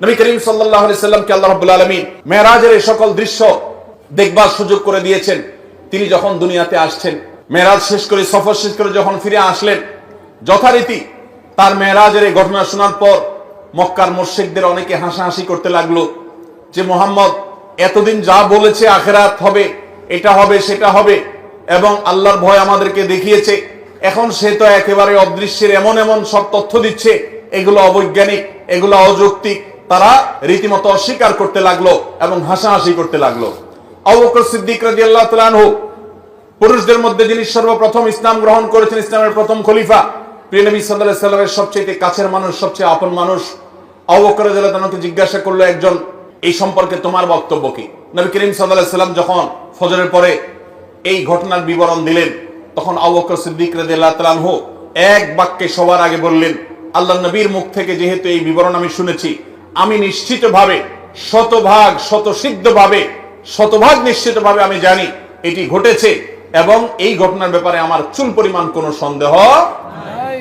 নবী করিম সাল্লাল্লাহু আলাইহি সাল্লামকে আল্লাহ রাব্বুল আলামিন মেরাজের এই সকল দৃশ্য দেখবার সুযোগ করে দিয়েছেন। তিনি যখন দুনিয়াতে আসছেন, মেরাজ শেষ করে, সফর শেষ করে যখন ফিরে আসলেন, যথারীতি তার মেরাজের এই ঘটনা শোনার পর মক্কার মুশরিকদের অনেকে হাসাহাসি করতে লাগলো যে মুহাম্মদ এতদিন যা বলেছে আখিরাত হবে, এটা হবে, সেটা হবে এবং আল্লাহর ভয় আমাদেরকে দেখিয়েছে, এখন সে তো একেবারে অদৃশ্যের এমন এমন সব তথ্য দিচ্ছে, এগুলো অবৈজ্ঞানিক, এগুলো অযৌক্তিক। তারা রীতিমতো অস্বীকার করতে লাগলো এবং হাসাহাসি করতে লাগলো। আবু বকর সিদ্দিক রাদিয়াল্লাহু তাআলা আনহু, পুরুষদের মধ্যে যিনি সর্বপ্রথম ইসলাম গ্রহণ করেছেন, ইসলামের প্রথম খলিফা, প্রিয় নবী সাল্লাল্লাহু আলাইহি সাল্লামের সবচেয়ে কাছের মানুষ, সবচেয়ে আপন মানুষ, আবু বকর রাদিয়াল্লাহু তাআলাকে জিজ্ঞাসা করলো একজন, এই সম্পর্কে তোমার বক্তব্য কি? নবী করিম সাল্লাল্লাহু আলাইহি সাল্লাম যখন ফজরের পরে এই ঘটনার বিবরণ দিলেন, তখন আবু বকর সিদ্দিক রাদিয়াল্লাহু তাআলা আনহু এক বাক্যে সবার আগে বললেন, আল্লাহর নবীর মুখ থেকে যেহেতু এই বিবরণ আমি শুনেছি, আমি নিশ্চিতভাবে, শতভাগ নিশ্চিতভাবে আমি জানি এটি ঘটেছে এবং এই ঘটনার ব্যাপারে আমার চুল পরিমাণ কোনো সন্দেহ নাই।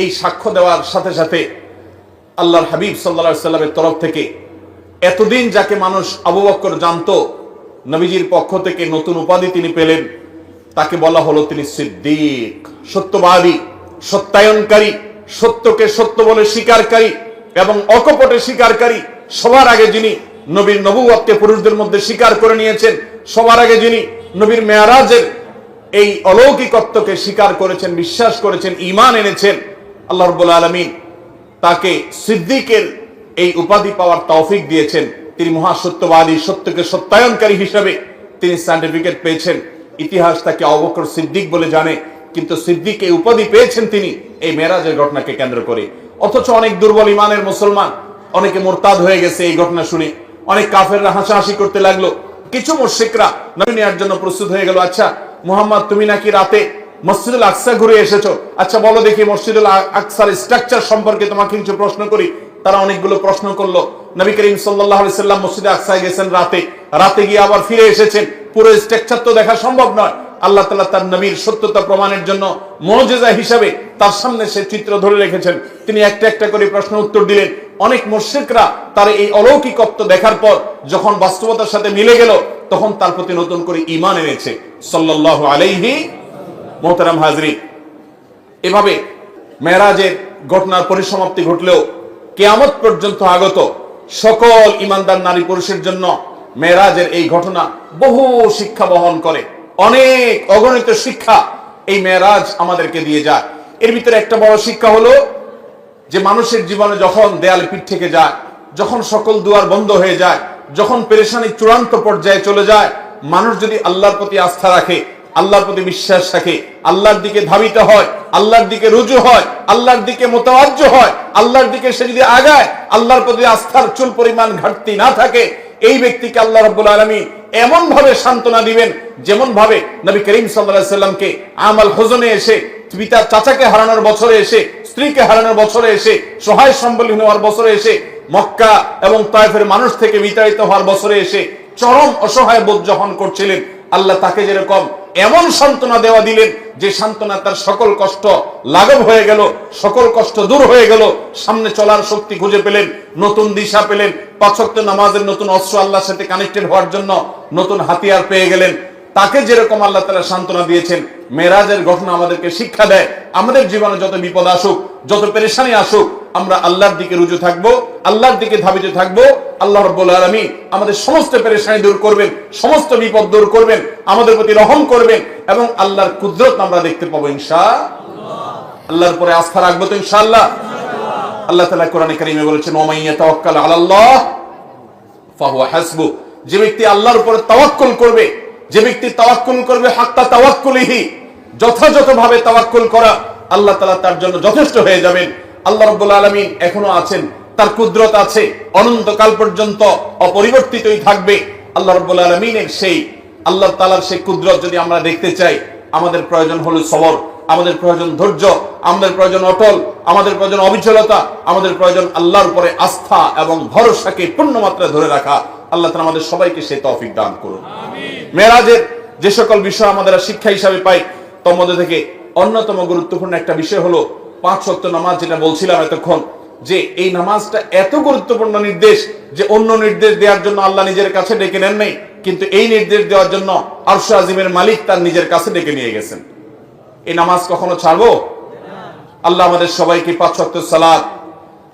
এই সাক্ষ্য দেওয়ার সাথে সাথে আল্লাহর হাবিব সাল্লাল্লাহু আলাইহি সাল্লামের তরফ থেকে এতদিন যাকে মানুষ আবু বকর জানতো, নবীজির পক্ষ থেকে নতুন উপাধি তিনি পেলেন, তাকে বলা হলো তিনি সিদ্দিক, সত্যবাদী, সত্যায়নকারী, সত্যকে সত্য বলে স্বীকারকারী এবং অকপটে স্বীকারকারী। সবার আগে যিনি নবীর নবুয়তকে পুরুষদের মধ্যে স্বীকার করে নিয়েছেন, সবার আগে যিনি নবীর মেরাজের এই অলৌকিকত্বকে স্বীকার করেছেন, বিশ্বাস করেছেন, ঈমান এনেছেন, আল্লাহ রাব্বুল আলামিন তাকে সিদ্দিকের এই উপাধি পাওয়ার তৌফিক দিয়েছেন। তিনি মহাসত্যবাদী, সত্যকে সত্যায়নকারী হিসেবে তিনি সার্টিফিকেট পেয়েছেন। ইতিহাস তাকে আবু বকর সিদ্দিক বলে জানে, কিন্তু সিদ্দিক এই উপাধি পেয়েছেন তিনি এই মেরাজের ঘটনাকে কেন্দ্র করে। অথচ অনেক দুর্বল ইমানের মুসলমান, অনেকে মুরতাদ হয়ে গেছে এই ঘটনা শুনে, অনেক কাফেররা হাসাহাসি করতে লাগলো। কিছু মুশরিকরা নবী নেয়ার জন্য প্রস্তুত হয়ে গেল, আচ্ছা মুহাম্মদ তুমি নাকি রাতে মসজিদুল আকসা ঘুরে এসেছো, আচ্ছা বলো দেখি মসজিদুল আকসার স্ট্রাকচার সম্পর্কে তোমাকে কিছু প্রশ্ন করি। তারা অনেকগুলো প্রশ্ন করলো। নবী করিম সাল্লাল্লাহু আলাইহি সাল্লাম মসজিদে আকসায় গেছেন রাতে গিয়ে আবার ফিরে এসেছেন, পুরো স্ট্রাকচার তো দেখা সম্ভব নয়। আল্লাহ তাআলা তার নবীর সত্যতা প্রমাণের জন্য মুজিজা হিসেবে তার সামনে সে চিত্র ধরে রেখেছেন। তিনি একটা একটা করে প্রশ্ন উত্তর দিলেন। অনেক মুশরিকরা তার এই অলৌকিকত্ব দেখার পর যখন বাস্তবতার সাথে মিলে গেল, তখন তার প্রতি নতুন করে ঈমান এনেছে সাল্লাল্লাহু আলাইহি। মুহতারাম হাজরিন, এভাবে মেরাজের ঘটনার পরিসমাপ্তি ঘটলেও কিয়ামত পর্যন্ত আগত সকল ঈমানদার নারী পুরুষের জন্য মেরাজের এই ঘটনা বহু শিক্ষা বহন করে। অনেক অগণিত শিক্ষা এই মেরাজ আমাদেরকে দিয়ে যায়। এর ভিতরে একটা বড় শিক্ষা হলো যে মানুষের জীবনে যখন দেয়ালে পিঠ থেকে যায়, যখন সকল দুয়ার বন্ধ হয়ে যায়, যখন পেরেশানি চূড়ান্ত পর্যায়ে চলে যায়, মানুষ যদি আল্লাহর প্রতি আস্থা রাখে, আল্লাহর প্রতি বিশ্বাস রাখে, আল্লাহর দিকে ধাবিত হয়, আল্লাহর দিকে রুজু হয়, আল্লাহর দিকে মুতাওয়াজ্জহ হয়, আল্লাহর দিকে সে যদি আগায়, আল্লাহর প্রতি আস্থার চুল পরিমাণ ঘাটতি না থাকে, এই ব্যক্তিকে আল্লাহ রাব্বুল আলামিন এমন ভাবে সান্ত্বনা দিবেন, যেমন ভাবে নবী করিম সাল্লাল্লাহু আলাইহি সাল্লামকে আমাল হুজনে এসে, পিতা চাচাকে হারানোর বছরে এসে, স্ত্রীকে হারানোর বছরে এসে, সহায় সম্বলহীন হওয়ার বছরে এসে, মক্কা এবং তায়েফের মানুষ থেকে বিতাড়িত হওয়ার বছরে এসে চরম অসহায় বোধ যখন করছিলেন, আল্লাহ তাকে যেরকম এমন সান্ত্বনা দেওয়া দিলেন যে সান্ত্বনা তার সকল কষ্ট লাঘব হয়ে গেল, সকল কষ্ট দূর হয়ে গেল, সামনে চলার শক্তি খুঁজে পেলেন, নতুন দিশা পেলেন, ৫ ওয়াক্ত নামাজের নতুন অস্ত্র আল্লাহর সাথে কানেক্টেড হওয়ার জন্য নতুন হাতিয়ার পেয়ে গেলেন। তাকে যেরকম আল্লাহ তাআলা সান্ত্বনা দিয়েছেন, মেরাজের ঘটনা আমাদেরকে শিক্ষা দেয় আমাদের জীবনে যত বিপদ আসুক, যত পেরেশানি আসুক, আমরা আল্লাহর দিকে রুজু থাকবো, আল্লাহর দিকে ধাবিত থাকবো। আল্লাহ রাব্বুল আলামিন আমাদের সমস্ত পেরেশানি দূর করবেন, সমস্ত বিপদ দূর করবেন, আমাদের প্রতি রহম করবেন এবং আল্লাহর কুদরত আমরা দেখতে পাবো ইনশাআল্লাহ। আল্লাহর উপরে আস্থা রাখবো তো ইনশাআল্লাহ। আল্লাহ তাআলা কোরআনে কারীমে বলেছেন, ওয়া মান ইয়াতাওয়াক্কাল আলাল্লাহ ফাহুয়া হাসবু। যে ব্যক্তি আল্লাহর উপরে তাওয়াক্কুল করবে, যে ব্যক্তি তাওয়াক্কুল করবে হাক্কা তাওয়াক্কুলিহি, যথাযথভাবে তাওয়াক্কুল করা, আল্লাহ তাআলা তার জন্য যথেষ্ট হয়ে যাবেন। আল্লাহ রাব্বুল আলামিন এখনো আছেন, তার কুদরত আছে, অনন্তকাল পর্যন্ত অপরিবর্তিতই থাকবে। আল্লাহ রাব্বুল আলামিনের সেই আল্লাহ তাআলার সেই কুদরত যদি আমরা দেখতে চাই, আমাদের প্রয়োজন হলো সবর, আমাদের প্রয়োজন ধৈর্য, আমাদের প্রয়োজন অটল, আমাদের প্রয়োজন অবিচলতা, আমাদের প্রয়োজন আল্লাহর উপরে আস্থা এবং ভরসাকে পূর্ণ মাত্রায় ধরে রাখা। আল্লাহ তাআলা আমাদের সবাইকে সেই তৌফিক দান করুন। মেরাজের যে সকল বিষয় আমাদের শিক্ষা হিসাবে পাই, তার মধ্যে থেকে অন্যতম গুরুত্বপূর্ণ একটা বিষয় হলো ৫ ওয়াক্ত নামাজ, যেটা বলছিলাম এতক্ষণ। যে এই নামাজটা এত গুরুত্বপূর্ণ নির্দেশ যে অন্য নির্দেশ দেওয়ার জন্য আল্লাহ নিজের কাছে ডেকে নেন নাই, কিন্তু এই নির্দেশ দেওয়ার জন্য আরশ আজিমের মালিক তার নিজের কাছে ডেকে নিয়ে গেছেন। এই নামাজ কখনো ছাড়বো? আল্লাহ আমাদের সবাইকে 5 ওয়াক্ত সালাত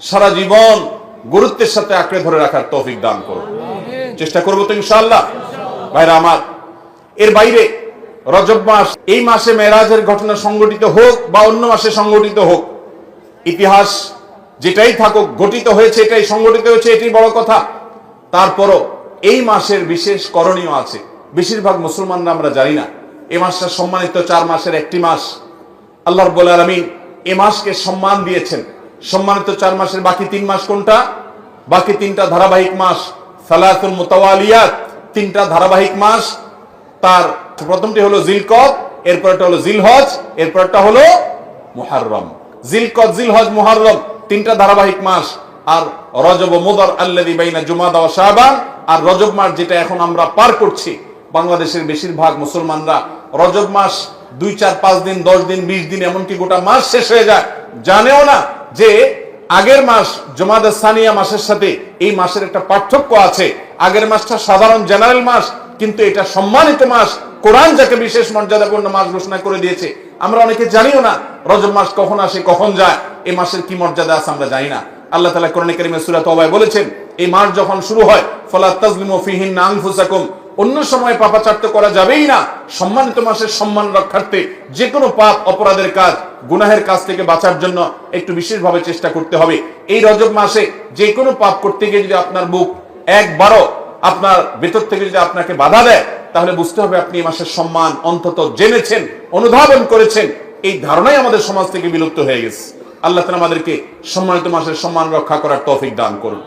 সারা জীবন গুরুত্বের সাথে আঁকড়ে ধরে রাখার তৌফিক দান করুন। চেষ্টা করবো তো ইনশাআল্লাহ। ভাইরা আমার, এর বাইরে রজব মাস, এই মাসে মেরাজের ঘটনা সংঘটিত হোক বা অন্য মাসে সংঘটিত হোক, ইতিহাস যেটাই থাকুক, ঘটিত হয়েছে, এটাই সংঘটিত হয়েছে, এটাই বড় কথা। তারপরও এই মাসের বিশেষ করণীয় আছে। বেশিরভাগ মুসলমানরা আমরা জানি না এই মাসটা সম্মানিত 4 মাসের একটি মাস। আল্লাহ রাব্বুল আলামিন এই মাসকে সম্মান দিয়েছেন। সম্মানিত 4 মাসের বাকি 3 মাস কোনটা? বাকি 3টা ধারাবাহিক মাস, সালাতুল মুতাওয়ালিয়াত, 3টা ধারাবাহিক মাস। তার প্রথমটি হলো জিলকদ, এরপরটা হলো জিলহজ, এরপরটা হলো মুহররম। জিলকদ, জিলহজ, মুহররম 3টা ধারাবাহিক মাস। আর রজব ও মুদর আল্লাযী বাইনা জুমাদা ওয়া শাবান, আর রজব মাস যেটা এখন আমরা পার করছি, বাংলাদেশের বেশিরভাগ মুসলমানরা রজব মাস 2, 4, 5 দিন, 10 দিন, 20 দিন, এমনকি গোটা মাস শেষ হয়ে যায়, জানেও না যে আগের মাস জুমাদা সানিয়া মাসের সাথে এই মাসের একটা পার্থক্য আছে। আগের মাসটা সাধারণ জেনারেল মাস, কিন্তু এটা সম্মানিত মাস। কোরআন যাকে বিশেষ মর্যাদাপূর্ণ মাস ঘোষণা করে দিয়েছে, আমরা অনেকে জানিও না রজব মাস কখন আসে কখন যায়, এই মাসের কি মর্যাদা আছে আমরা জানি না। আল্লাহ তাআলা কোরআনে কারীমে সূরা তাওবায় বলেছেন, এই মাস যখন শুরু হয়, ফালা তাজলিমু ফিহিন্না আনফুসাকুম, অন্য সময় পাপাচার করা যাবেই না। সম্মানিত মাসের সম্মান রক্ষার্থে যে কোনো পাপ, অপরাধের কাজ, গুনাহের কাজ থেকে বাঁচার জন্য একটু বিশেষভাবে চেষ্টা করতে হবে। এই রজব মাসে যে কোনো পাপ করতে গিয়ে যদি আপনার বুক একবারও আপনার ভেতর থেকে যদি আপনাকে বাধা দেয়, তাহলে বুঝতে হবে আপনি এই মাসের সম্মান অন্তত জেনেছেন, অনুধাবন করেছেন। এই ধারণাই আমাদের সমাজ থেকে বিলুপ্ত হয়ে গেছে। আল্লাহ তাআলা আমাদেরকে সম্মানিত মাসের সম্মান রক্ষা করার তৌফিক দান করুন।